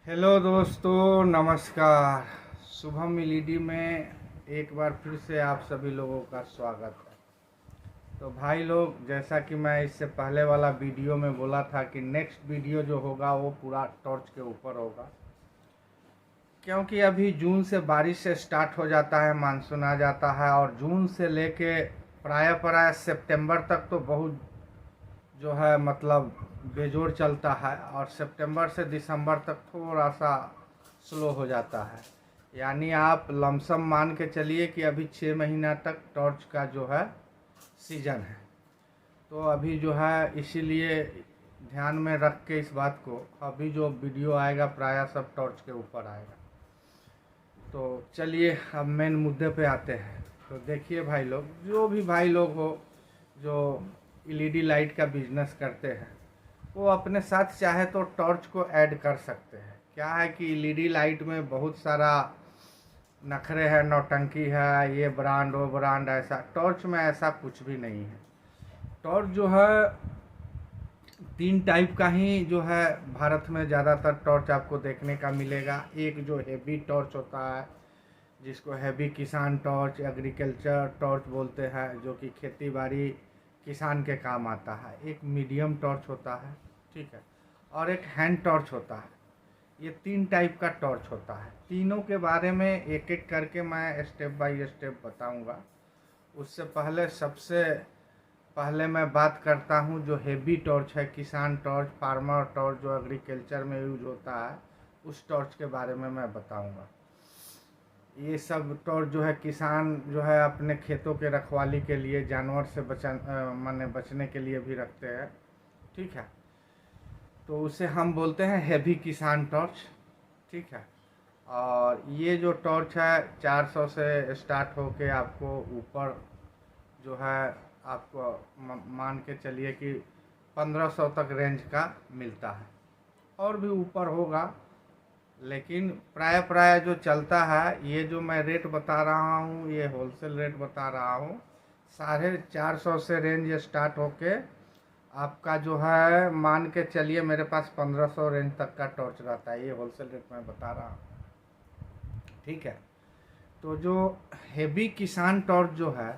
Hello दोस्तों, नमस्कार। Shubham LED में एक बार फिर से आप सभी लोगों का स्वागत है। तो भाई लोग, जैसा कि मैं इससे पहले वाला वीडियो में बोला था कि नेक्स्ट वीडियो जो होगा वो पूरा टॉर्च के ऊपर होगा, क्योंकि अभी जून से बारिश से स्टार्ट हो जाता है, मानसून आ जाता है और जून से लेके प्राय सितंबर तक तो बहुत जो है मतलब बेजोड़ चलता है और सितंबर से दिसंबर तक थोड़ा सा स्लो हो जाता है। यानी आप लमसम मान के चलिए कि अभी 6 महीना तक टॉर्च का जो है सीजन है। तो अभी जो है इसीलिए ध्यान में रख के इस बात को अभी जो वीडियो आएगा प्रायः सब टॉर्च के ऊपर आएगा। तो चलिए अब मेन मुद्दे पे आते हैं। तो देखिए भाई लोग, जो भी भाई लोग हो जो एलईडी लाइट का बिजनेस करते हैं वो अपने साथ चाहे तो टॉर्च को ऐड कर सकते हैं। क्या है कि एलईडी लाइट में बहुत सारा नखरे है, नौटंकी है, ये ब्रांड वो ब्रांड, ऐसा टॉर्च में ऐसा कुछ भी नहीं है। टॉर्च जो है 3 टाइप का ही जो है भारत में ज़्यादातर टॉर्च आपको देखने का मिलेगा। एक जो हेवी टॉर्च होता है जिसको हैवी किसान टॉर्च, एग्रीकल्चर टॉर्च बोलते हैं, जो कि खेती बाड़ी किसान के काम आता है। एक मीडियम टॉर्च होता है, ठीक है, और एक हैंड टॉर्च होता है। ये 3 टाइप का टॉर्च होता है। तीनों के बारे में एक एक करके मैं स्टेप बाय स्टेप बताऊंगा। उससे पहले सबसे पहले मैं बात करता हूँ जो हेवी टॉर्च है, किसान टॉर्च, फार्मर टॉर्च, जो एग्रीकल्चर में यूज होता है, उस टॉर्च के बारे में मैं बताऊंगा। ये सब टॉर्च जो है किसान जो है अपने खेतों के रखवाली के लिए, जानवर से माने बचने के लिए भी रखते हैं, ठीक है। तो उसे हम बोलते हैं हेवी किसान टॉर्च, ठीक है। और ये जो टॉर्च है 400 से स्टार्ट होके आपको ऊपर जो है आपको मान के चलिए कि 1500 तक रेंज का मिलता है, और भी ऊपर होगा, लेकिन प्राय जो चलता है, ये जो मैं रेट बता रहा हूँ ये होलसेल रेट बता रहा हूँ। 450 से रेंज स्टार्ट होके आपका जो है मान के चलिए मेरे पास 1500 रेंज तक का टॉर्च रहता है। ये होलसेल रेट मैं बता रहा हूँ, ठीक है। तो जो हेवी किसान टॉर्च जो है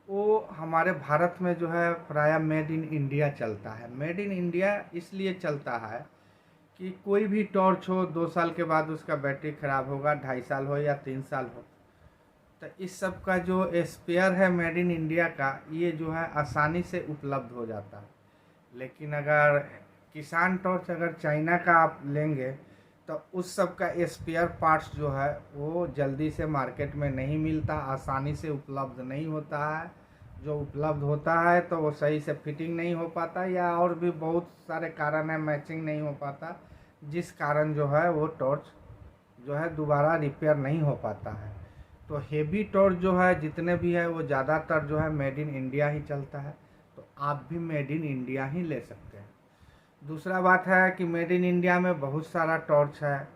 वो हमारे भारत में जो है प्राय मेड इन इंडिया चलता है। मेड इन इंडिया इसलिए चलता है कि कोई भी टॉर्च हो 2 साल के बाद उसका बैटरी ख़राब होगा, 2.5 साल हो या 3 साल हो, तो इस सब का जो स्पेयर है मेड इन इंडिया का, ये जो है आसानी से उपलब्ध हो जाता है। लेकिन अगर किसान टॉर्च अगर चाइना का आप लेंगे तो उस सब का स्पेयर पार्ट्स जो है वो जल्दी से मार्केट में नहीं मिलता, आसानी से उपलब्ध नहीं होता है। जो उपलब्ध होता है तो वो सही से फिटिंग नहीं हो पाता, या और भी बहुत सारे कारण है, मैचिंग नहीं हो पाता, जिस कारण जो है वो टॉर्च जो है दोबारा रिपेयर नहीं हो पाता है। तो हेवी टॉर्च जो है जितने भी है वो ज़्यादातर जो है मेड इन इंडिया ही चलता है। तो आप भी मेड इन इंडिया ही ले सकते हैं। दूसरा बात है कि मेड इन इंडिया में बहुत सारा टॉर्च है।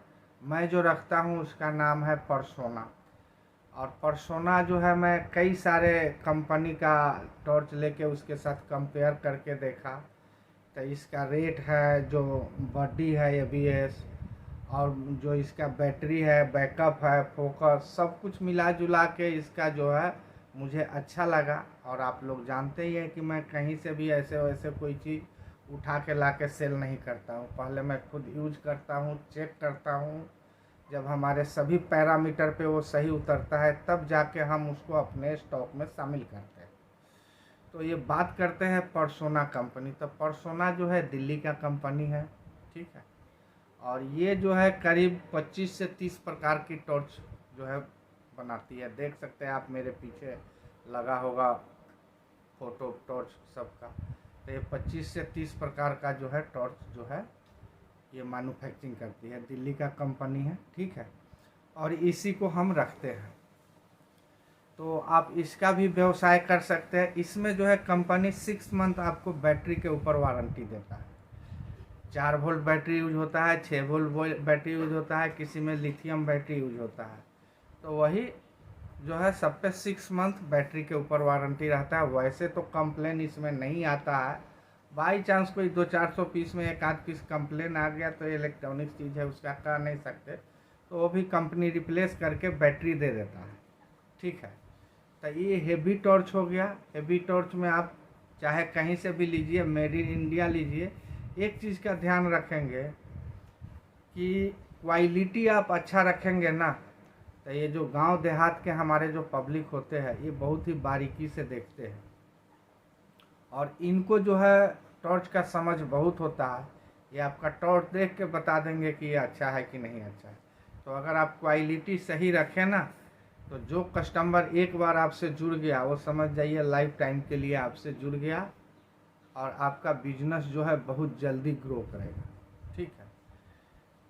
मैं जो रखता हूँ उसका नाम है परसोना, और परसोना जो है मैं कई सारे कंपनी का टॉर्च लेके उसके साथ कंपेयर करके देखा। तो इसका रेट है, जो बॉडी है एबीएस, और जो इसका बैटरी है, बैकअप है, फोकस, सब कुछ मिला जुला के इसका जो है मुझे अच्छा लगा। और आप लोग जानते ही हैं कि मैं कहीं से भी ऐसे वैसे कोई चीज़ उठा के ला के सेल नहीं करता हूँ। पहले मैं खुद यूज करता हूँ, चेक करता हूँ, जब हमारे सभी पैरामीटर पे वो सही उतरता है तब जाके हम उसको अपने स्टॉक में शामिल करते हैं। तो ये बात करते हैं परसोना कंपनी। तो परसोना जो है दिल्ली का कंपनी है, ठीक है। और ये जो है करीब 25 से 30 प्रकार की टॉर्च जो है बनाती है। देख सकते हैं आप मेरे पीछे लगा होगा फोटो टॉर्च सबका। तो ये 25 से 30 प्रकार का जो है टॉर्च जो है ये मैन्युफैक्चरिंग करती है, दिल्ली का कंपनी है, ठीक है। और इसी को हम रखते हैं। तो आप इसका भी व्यवसाय कर सकते हैं। इसमें जो है कंपनी 6 मंथ आपको बैटरी के ऊपर वारंटी देता है। 4 वोल्ट बैटरी यूज होता है, 6 वोल्ट बैटरी यूज होता है, किसी में लिथियम बैटरी यूज होता है। तो वही जो है सब पे 6 मंथ बैटरी के ऊपर वारंटी रहता है। वैसे तो कंप्लेन इसमें नहीं आता है, बाई चांस कोई 200-400 पीस में एक आध पीस कंप्लेन आ गया तो इलेक्ट्रॉनिक चीज़ है, उसका कर नहीं सकते, तो वो भी कंपनी रिप्लेस करके बैटरी दे देता है। ठीक है, तो ये हेवी टॉर्च हो गया। हेवी टॉर्च में आप चाहे कहीं से भी लीजिए, मेड इन इंडिया लीजिए, एक चीज़ का ध्यान रखेंगे कि क्वालिटी आप अच्छा रखेंगे ना, तो ये जो गांव देहात के हमारे जो पब्लिक होते हैं ये बहुत ही बारीकी से देखते हैं, और इनको जो है टॉर्च का समझ बहुत होता है। ये आपका टॉर्च देख के बता देंगे कि ये अच्छा है कि नहीं अच्छा है। तो अगर आप क्वालिटी सही रखें ना, तो जो कस्टमर एक बार आपसे जुड़ गया वो समझ जाइए लाइफ टाइम के लिए आपसे जुड़ गया, और आपका बिजनेस जो है बहुत जल्दी ग्रो करेगा। ठीक है,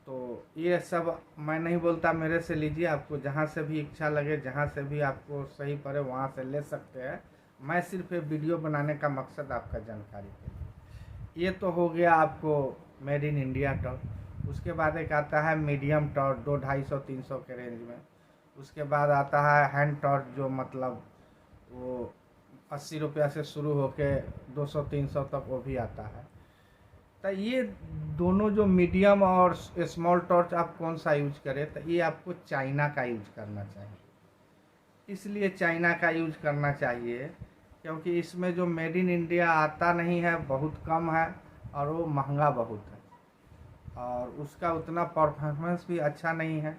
तो ये सब मैं नहीं बोलता मेरे से लीजिए, आपको जहाँ से भी इच्छा लगे, जहाँ से भी आपको सही पड़े वहाँ से ले सकते हैं। मैं सिर्फ ये वीडियो बनाने का मकसद आपका जानकारी के लिए। ये तो हो गया आपको मेड इन इंडिया टॉर्च। उसके बाद एक आता है मीडियम टॉर्च, 200-250-300 के रेंज में। उसके बाद आता है हैंड टॉर्च, जो मतलब वो 80 रुपया से शुरू होके 200-300 तक वो भी आता है। तो ये दोनों जो मीडियम और स्मॉल टॉर्च आप कौन सा यूज करें, तो ये आपको चाइना का यूज करना चाहिए। इसलिए चाइना का यूज करना चाहिए क्योंकि इसमें जो मेड इन इंडिया आता नहीं है, बहुत कम है, और वो महंगा बहुत है, और उसका उतना परफॉर्मेंस भी अच्छा नहीं है।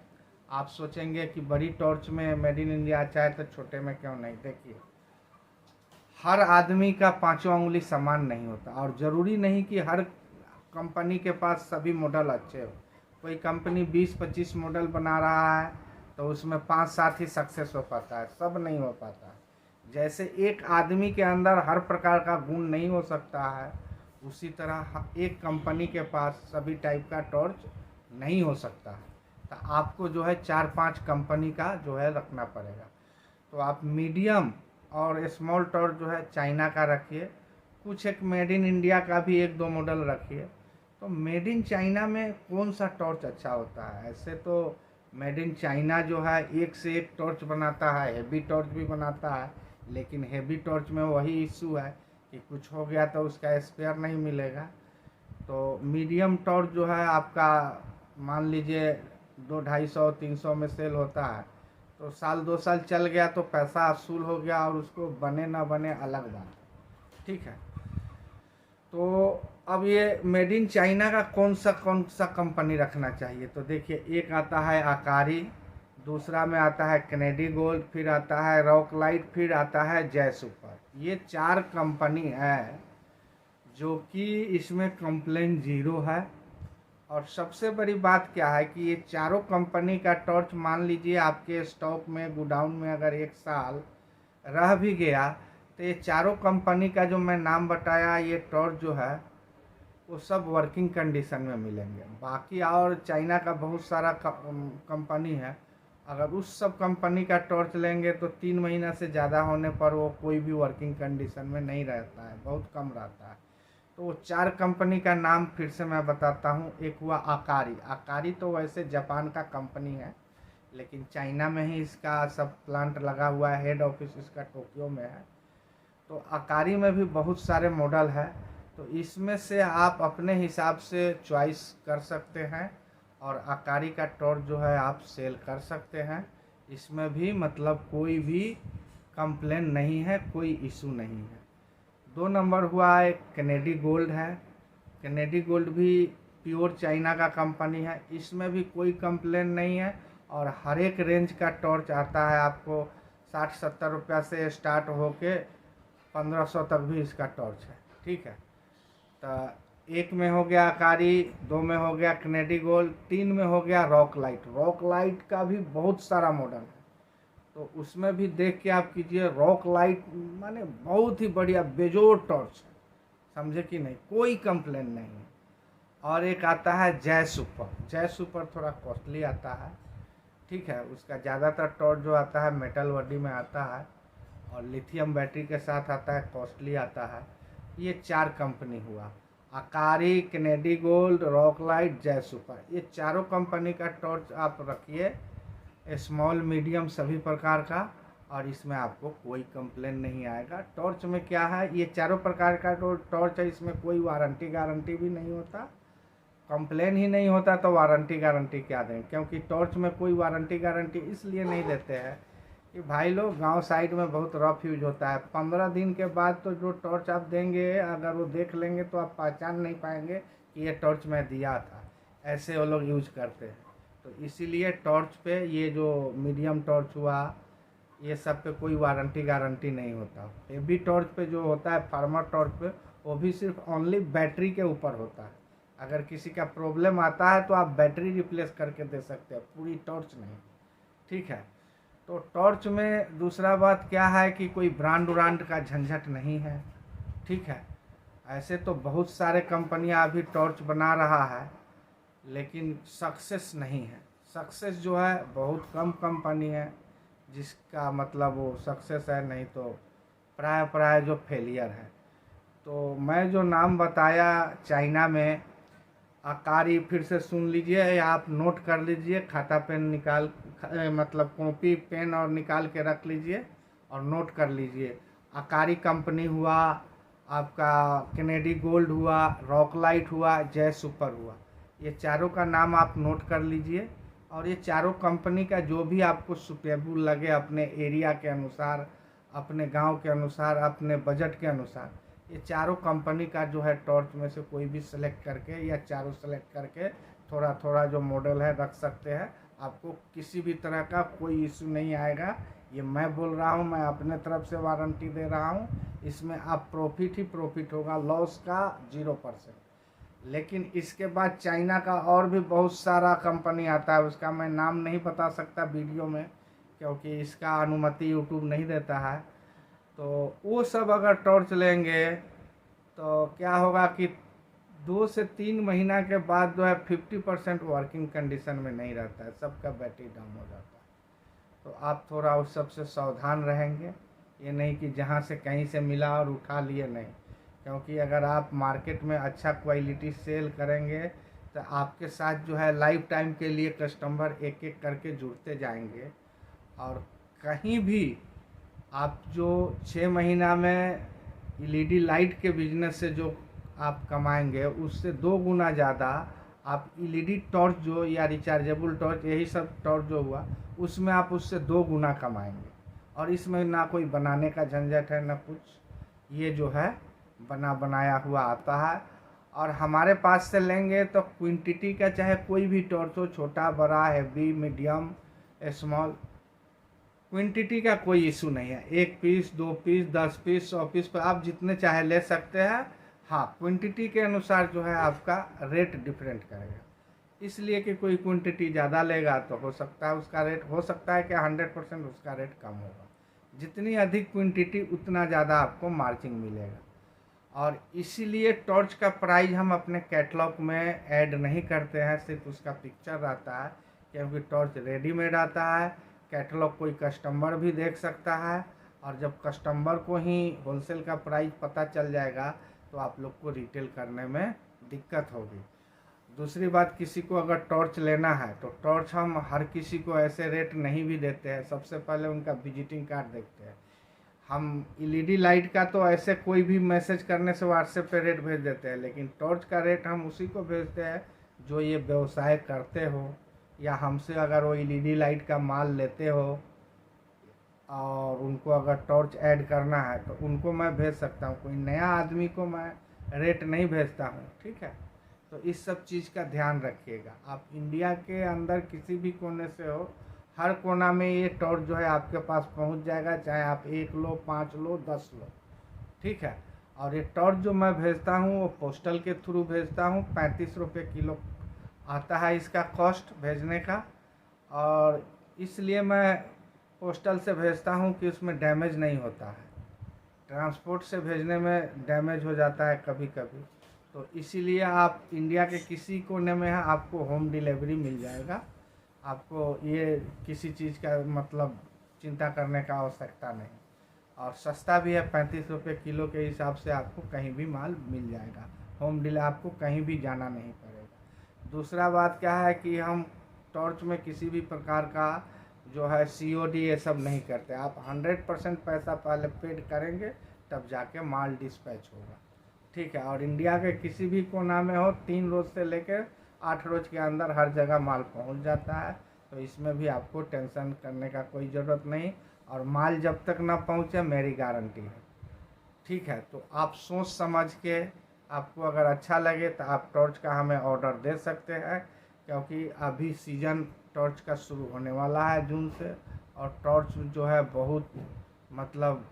आप सोचेंगे कि बड़ी टॉर्च में मेड इन इंडिया अच्छा है तो छोटे में क्यों नहीं। देखिए, हर आदमी का पांचों उंगली समान नहीं होता, और ज़रूरी नहीं कि हर कंपनी के पास सभी मॉडल अच्छे हो। कोई कंपनी 20-25 मॉडल बना रहा है तो उसमें 5-7 ही सक्सेस हो पाता है, सब नहीं हो पाता। जैसे एक आदमी के अंदर हर प्रकार का गुण नहीं हो सकता है, उसी तरह एक कंपनी के पास सभी टाइप का टॉर्च नहीं हो सकता है। तो आपको जो है 4-5 कंपनी का जो है रखना पड़ेगा। तो आप मीडियम और स्मॉल टॉर्च जो है चाइना का रखिए, कुछ एक मेड इन इंडिया का भी 1-2 मॉडल रखिए। तो मेड इन चाइना में कौन सा टॉर्च अच्छा होता है? ऐसे तो मेड इन चाइना जो है एक से एक टॉर्च बनाता है, हेवी टॉर्च भी बनाता है, लेकिन हेवी टॉर्च में वही इशू है कि कुछ हो गया तो उसका स्पेयर नहीं मिलेगा। तो मीडियम टॉर्च जो है आपका मान लीजिए 200-250-300 में सेल होता है, तो साल 2 साल चल गया तो पैसा वसूल हो गया, और उसको बने ना बने अलग बात है। ठीक है, तो अब ये मेड इन चाइना का कौन सा कंपनी रखना चाहिए? तो देखिए, एक आता है आकारी, दूसरा में आता है कैनेडी गोल्ड, फिर आता है रॉक लाइट, फिर आता है जय सुपर। ये 4 कंपनी है जो कि इसमें कंप्लेन जीरो है। और सबसे बड़ी बात क्या है कि ये चारों कंपनी का टॉर्च मान लीजिए आपके स्टॉक में गोडाउन में अगर 1 साल रह भी गया, तो ये चारों कंपनी का जो मैं नाम बताया ये टॉर्च जो है वो सब वर्किंग कंडीशन में मिलेंगे। बाकी और चाइना का बहुत सारा कंपनी है, अगर उस सब कंपनी का टॉर्च लेंगे तो 3 महीना से ज़्यादा होने पर वो कोई भी वर्किंग कंडीशन में नहीं रहता है, बहुत कम रहता है। तो वो 4 कंपनी का नाम फिर से मैं बताता हूँ। एक हुआ आकारी। आकारी तो वैसे जापान का कंपनी है, लेकिन चाइना में ही इसका सब प्लांट लगा हुआ है, हेड ऑफिस इसका टोक्यो में है। तो आकारी में भी बहुत सारे मॉडल है, तो इसमें से आप अपने हिसाब से चॉइस कर सकते हैं, और आकारी का टॉर्च जो है आप सेल कर सकते हैं। इसमें भी मतलब कोई भी कंप्लेन नहीं है, कोई इशू नहीं है। 2 नंबर हुआ एक कैनेडी गोल्ड है। कैनेडी गोल्ड भी प्योर चाइना का कंपनी है, इसमें भी कोई कंप्लेन नहीं है, और हर एक रेंज का टॉर्च आता है आपको 60-70 रुपया से स्टार्ट होके 1500 तक भी इसका टॉर्च है। ठीक है, तो 1 में हो गया आकारी, 2 में हो गया कैनेडी गोल्ड, 3 में हो गया रॉक लाइट। रॉक लाइट का भी बहुत सारा मॉडल है, तो उसमें भी देख के आप कीजिए। रॉक लाइट माने बहुत ही बढ़िया बेजोड़ टॉर्च है, समझे कि नहीं, कोई कंप्लेन नहीं है। और एक आता है जय सुपर। जय सुपर थोड़ा कॉस्टली आता है। ठीक है, उसका ज़्यादातर टॉर्च जो आता है मेटल बॉडी में आता है, और लिथियम बैटरी के साथ आता है, कॉस्टली आता है। ये 4 कंपनी हुआ, आकारी, कैनेडी गोल्ड, रॉक लाइट, जय सुपर। ये चारों कंपनी का टॉर्च आप रखिए, स्मॉल मीडियम सभी प्रकार का, और इसमें आपको कोई कंप्लेन नहीं आएगा। टॉर्च में क्या है, ये चारों प्रकार का टॉर्च है, इसमें कोई वारंटी गारंटी भी नहीं होता। कंप्लेन ही नहीं होता तो वारंटी गारंटी क्या दें, क्योंकि टॉर्च में कोई वारंटी गारंटी इसलिए नहीं देते हैं कि भाई लोग गांव साइड में बहुत रफ यूज होता है। 15 दिन के बाद तो जो टॉर्च आप देंगे, अगर वो देख लेंगे तो आप पहचान नहीं पाएंगे कि ये टॉर्च मैं दिया था। ऐसे वो लोग यूज करते हैं। तो इसीलिए टॉर्च पे, ये जो मीडियम टॉर्च हुआ, ये सब पे कोई वारंटी गारंटी नहीं होता। हेवी टॉर्च पे जो होता है, फार्मर टॉर्च पे, वो भी सिर्फ ओनली बैटरी के ऊपर होता है। अगर किसी का प्रॉब्लम आता है तो आप बैटरी रिप्लेस करके दे सकते हैं, पूरी टॉर्च नहीं। ठीक है। तो टॉर्च में दूसरा बात क्या है कि कोई ब्रांड व्रांड का झंझट नहीं है। ठीक है। ऐसे तो बहुत सारे कंपनियां अभी टॉर्च बना रहा है, लेकिन सक्सेस नहीं है। सक्सेस जो है बहुत कम कंपनी है जिसका मतलब वो सक्सेस है, नहीं तो प्राय प्राय जो फेलियर है। तो मैं जो नाम बताया चाइना में, आकारी फिर से सुन लीजिए या आप नोट कर लीजिए, खाता पेन निकाल मतलब कॉपी पेन और निकाल के रख लीजिए और नोट कर लीजिए। आकारी कंपनी हुआ, आपका कैनेडी गोल्ड हुआ, रॉकलाइट हुआ, जय सुपर हुआ, ये चारों का नाम आप नोट कर लीजिए। और ये चारों कंपनी का जो भी आपको सुटेबल लगे अपने एरिया के अनुसार, अपने गांव के अनुसार, अपने बजट के अनुसार, ये चारों कंपनी का जो है टॉर्च में से कोई भी सेलेक्ट करके या चारों सेलेक्ट करके थोड़ा थोड़ा जो मॉडल है रख सकते हैं। आपको किसी भी तरह का कोई इशू नहीं आएगा। ये मैं बोल रहा हूँ, मैं अपने तरफ से वारंटी दे रहा हूँ। इसमें आप प्रॉफिट ही प्रॉफिट होगा, लॉस का 0%। लेकिन इसके बाद चाइना का और भी बहुत सारा कंपनी आता है, उसका मैं नाम नहीं बता सकता वीडियो में, क्योंकि इसका अनुमति यूट्यूब नहीं देता है। तो वो सब अगर टॉर्च लेंगे तो क्या होगा कि 2 से 3 महीना के बाद जो है 50% वर्किंग कंडीशन में नहीं रहता है, सबका बैटरी डाउन हो जाता है। तो आप थोड़ा उस सब से सावधान रहेंगे। ये नहीं कि जहाँ से कहीं से मिला और उठा लिए, नहीं। क्योंकि अगर आप मार्केट में अच्छा क्वालिटी सेल करेंगे तो आपके साथ जो है लाइफ टाइम के लिए कस्टमर एक एक करके जुड़ते जाएंगे। और कहीं भी आप जो 6 महीना में एलईडी लाइट के बिजनेस से जो आप कमाएंगे, उससे 2 गुना ज़्यादा आप एलईडी टॉर्च जो या रिचार्जेबल टॉर्च, यही सब टॉर्च जो हुआ, उसमें आप उससे 2 गुना कमाएंगे। और इसमें ना कोई बनाने का झंझट है ना कुछ, ये जो है बना बनाया हुआ आता है। और हमारे पास से लेंगे तो क्वांटिटी का चाहे कोई भी टॉर्च हो, छोटा बड़ा, हैवी, मीडियम, स्मॉल, क्वांटिटी का कोई इशू नहीं है। 1 पीस, 2 पीस, 10 पीस, 100 पीस पर आप जितने चाहे ले सकते हैं। हाँ, क्वांटिटी के अनुसार जो है आपका रेट डिफरेंट करेगा। इसलिए कि कोई क्वांटिटी ज़्यादा लेगा तो हो सकता है उसका रेट, हो सकता है कि 100% उसका रेट कम होगा। जितनी अधिक क्वांटिटी उतना ज़्यादा आपको मार्जिन मिलेगा। और इसीलिए टॉर्च का प्राइस हम अपने कैटलॉग में ऐड नहीं करते हैं, सिर्फ उसका पिक्चर रहता है, क्योंकि टॉर्च रेडीमेड आता है। कैटलॉग कोई कस्टमर भी देख सकता है, और जब कस्टमर को ही होलसेल का प्राइस पता चल जाएगा तो आप लोग को रिटेल करने में दिक्कत होगी। दूसरी बात, किसी को अगर टॉर्च लेना है तो टॉर्च हम हर किसी को ऐसे रेट नहीं भी देते हैं। सबसे पहले उनका विजिटिंग कार्ड देखते हैं। हम एलईडी लाइट का तो ऐसे कोई भी मैसेज करने से व्हाट्सएप पे रेट भेज देते हैं, लेकिन टॉर्च का रेट हम उसी को भेजते हैं जो ये व्यवसाय करते हो, या हमसे अगर वो एलईडी लाइट का माल लेते हो और उनको अगर टॉर्च ऐड करना है तो उनको मैं भेज सकता हूँ। कोई नया आदमी को मैं रेट नहीं भेजता हूँ। ठीक है। तो इस सब चीज़ का ध्यान रखिएगा। आप इंडिया के अंदर किसी भी कोने से हो, हर कोना में ये टॉर्च जो है आपके पास पहुंच जाएगा, चाहे आप 1 लो, 5 लो, 10 लो। ठीक है। और ये टॉर्च जो मैं भेजता हूँ वो पोस्टल के थ्रू भेजता हूँ। 35 रुपये किलो आता है इसका कॉस्ट भेजने का। और इसलिए मैं पोस्टल से भेजता हूँ कि उसमें डैमेज नहीं होता है। ट्रांसपोर्ट से भेजने में डैमेज हो जाता है कभी कभी। तो इसीलिए आप इंडिया के किसी कोने में हैं, आपको होम डिलीवरी मिल जाएगा। आपको ये किसी चीज़ का मतलब चिंता करने का आवश्यकता नहीं। और सस्ता भी है, 35 रुपये किलो के हिसाब से आपको कहीं भी माल मिल जाएगा। होम डिलीवरी, आपको कहीं भी जाना नहीं पड़ेगा। दूसरा बात क्या है कि हम टॉर्च में किसी भी प्रकार का जो है COD ये सब नहीं करते। आप 100% पैसा पहले पेड करेंगे तब जाके माल डिस्पैच होगा, ठीक है। और इंडिया के किसी भी कोना में हो 3 रोज से लेकर 8 रोज के अंदर हर जगह माल पहुंच जाता है। तो इसमें भी आपको टेंशन करने का कोई ज़रूरत नहीं। और माल जब तक ना पहुंचे मेरी गारंटी है, ठीक है। तो आप सोच समझ के, आपको अगर अच्छा लगे तो आप टॉर्च का हमें ऑर्डर दे सकते हैं, क्योंकि अभी सीज़न टॉर्च का शुरू होने वाला है जून से। और टॉर्च जो है बहुत मतलब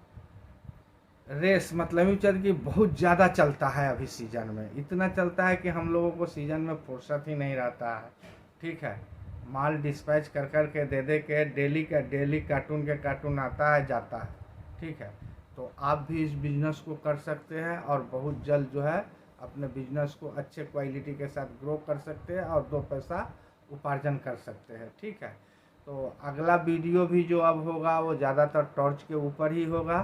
रेस मतलब यूँ चल कि बहुत ज़्यादा चलता है अभी सीज़न में। इतना चलता है कि हम लोगों को सीज़न में फुर्सत ही नहीं रहता है, ठीक है। माल डिस्पैच कर कर के दे के डेली का डेली कार्टून के कार्टून आता है जाता है, ठीक है। तो आप भी इस बिज़नेस को कर सकते हैं और बहुत जल्द जो है अपने बिजनेस को अच्छे क्वालिटी के साथ ग्रो कर सकते हैं और 2 पैसा उपार्जन कर सकते हैं, ठीक है। तो अगला वीडियो भी जो अब होगा वो ज़्यादातर टॉर्च के ऊपर ही होगा।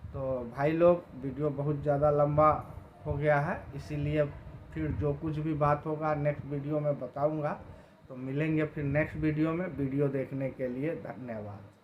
तो भाई लोग, वीडियो बहुत ज़्यादा लंबा हो गया है, इसीलिए फिर जो कुछ भी बात होगा नेक्स्ट वीडियो में बताऊंगा। तो मिलेंगे फिर नेक्स्ट वीडियो में। वीडियो देखने के लिए धन्यवाद।